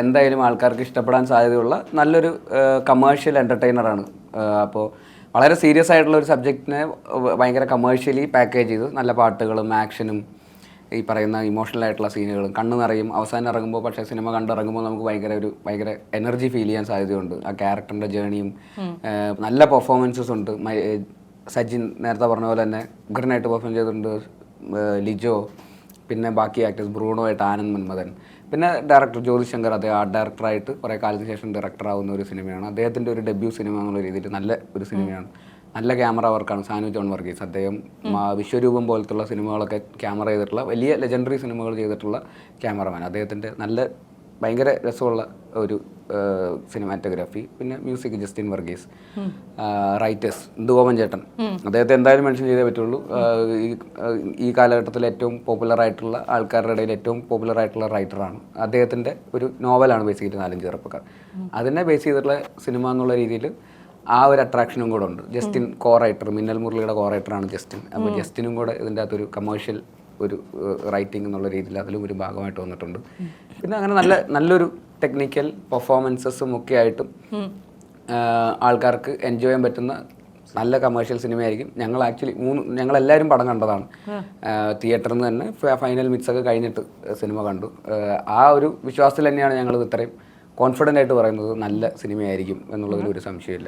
എന്തായാലും ആൾക്കാർക്ക് ഇഷ്ടപ്പെടാൻ സാധ്യതയുള്ള നല്ലൊരു കമേഴ്ഷ്യൽ എൻ്റർടൈനറാണ്. അപ്പോൾ വളരെ സീരിയസ് ആയിട്ടുള്ള ഒരു സബ്ജക്റ്റിനെ ഭയങ്കര കമേഴ്ഷ്യലി പാക്കേജ് ചെയ്ത് നല്ല പാട്ടുകളും ആക്ഷനും ഈ പറയുന്ന ഇമോഷണൽ ആയിട്ടുള്ള സീനുകളും കണ്ണ് നിറയും. അവസാനം ഇറങ്ങുമ്പോൾ പക്ഷേ സിനിമ കണ്ടിറങ്ങുമ്പോൾ നമുക്ക് ഭയങ്കര എനർജി ഫീൽ ചെയ്യാൻ സാധ്യതയുണ്ട്. ആ ക്യാരക്ടറിൻ്റെ ജേണിയും നല്ല പെർഫോമൻസസ് ഉണ്ട്. സജിൻ നേരത്തെ പറഞ്ഞ പോലെ തന്നെ ഉഗ്രനായിട്ട് പെർഫോം ചെയ്തിട്ടുണ്ട്. ലിജോ, പിന്നെ ബാക്കി ആക്ടേഴ്സ് ബ്രൂണോ ആയിട്ട് ആനന്ദ് മന്മഥൻ, പിന്നെ ഡയറക്ടർ ജ്യോതിശങ്കർ, അദ്ദേഹം ആർട്ട് ഡയറക്ടറായിട്ട് കുറേ കാലത്തിന് ശേഷം ഡയറക്ടറാവുന്ന ഒരു സിനിമയാണ്. അദ്ദേഹത്തിൻ്റെ ഒരു ഡെബ്യൂ സിനിമ എന്നുള്ള രീതിയിൽ നല്ല ഒരു സിനിമയാണ്. നല്ല ക്യാമറ വർക്കാണ്. സാനു ജോൺ വർഗീസ് അദ്ദേഹം വിശ്വരൂപം പോലത്തുള്ള സിനിമകളൊക്കെ ക്യാമറ ചെയ്തിട്ടുള്ള വലിയ ലെജൻഡറി സിനിമകൾ ചെയ്തിട്ടുള്ള ക്യാമറമാൻ. അദ്ദേഹത്തിൻ്റെ ഭയങ്കര രസമുള്ള ഒരു സിനിമാറ്റോഗ്രാഫി. പിന്നെ music Justin Varghese. Writers Indugopan ചേട്ടൻ, അദ്ദേഹത്തെ എന്തായാലും മെൻഷൻ ചെയ്തേ പറ്റുള്ളൂ. ഈ കാലഘട്ടത്തിൽ ഏറ്റവും പോപ്പുലറായിട്ടുള്ള ആൾക്കാരുടെ ഇടയിൽ ഏറ്റവും പോപ്പുലറായിട്ടുള്ള റൈറ്ററാണ്. അദ്ദേഹത്തിൻ്റെ ഒരു നോവലാണ് ബേസിക്കലി 4 ചെറുപ്പക്കാർ. അതിനെ ബേസ് ചെയ്തിട്ടുള്ള സിനിമ എന്നുള്ള രീതിയിൽ ആ ഒരു അട്രാക്ഷനും കൂടെ ഉണ്ട്. ജസ്റ്റിൻ കോ റൈറ്റർ, മിന്നൽ മുരളിയുടെ കോ റൈറ്ററാണ് ജസ്റ്റിൻ. അപ്പോൾ ജസ്റ്റിനും കൂടെ ഇതിൻ്റെ അകത്തൊരു കമേഴ്ഷ്യൽ ഒരു റൈറ്റിംഗ് എന്നുള്ള രീതിയിൽ അതിലും ഒരു ഭാഗമായിട്ട് വന്നിട്ടുണ്ട്. പിന്നെ അങ്ങനെ നല്ലൊരു ടെക്നിക്കൽ പെർഫോമൻസസും ഒക്കെ ആയിട്ടും ആൾക്കാർക്ക് എൻജോയ് ചെയ്യാൻ പറ്റുന്ന നല്ല കമേഴ്ഷ്യൽ സിനിമയായിരിക്കും. ഞങ്ങളെല്ലാവരും പടം കണ്ടതാണ്. തിയേറ്ററിൽ നിന്ന് തന്നെ ഫൈനൽ മിക്സൊക്കെ കഴിഞ്ഞിട്ട് സിനിമ കണ്ടു. ആ ഒരു വിശ്വാസത്തിൽ തന്നെയാണ് ഞങ്ങളിത് ഇത്രയും കോൺഫിഡൻ്റ് ആയിട്ട് പറയുന്നത് നല്ല സിനിമയായിരിക്കും എന്നുള്ളതിൽ ഒരു സംശയമില്ല.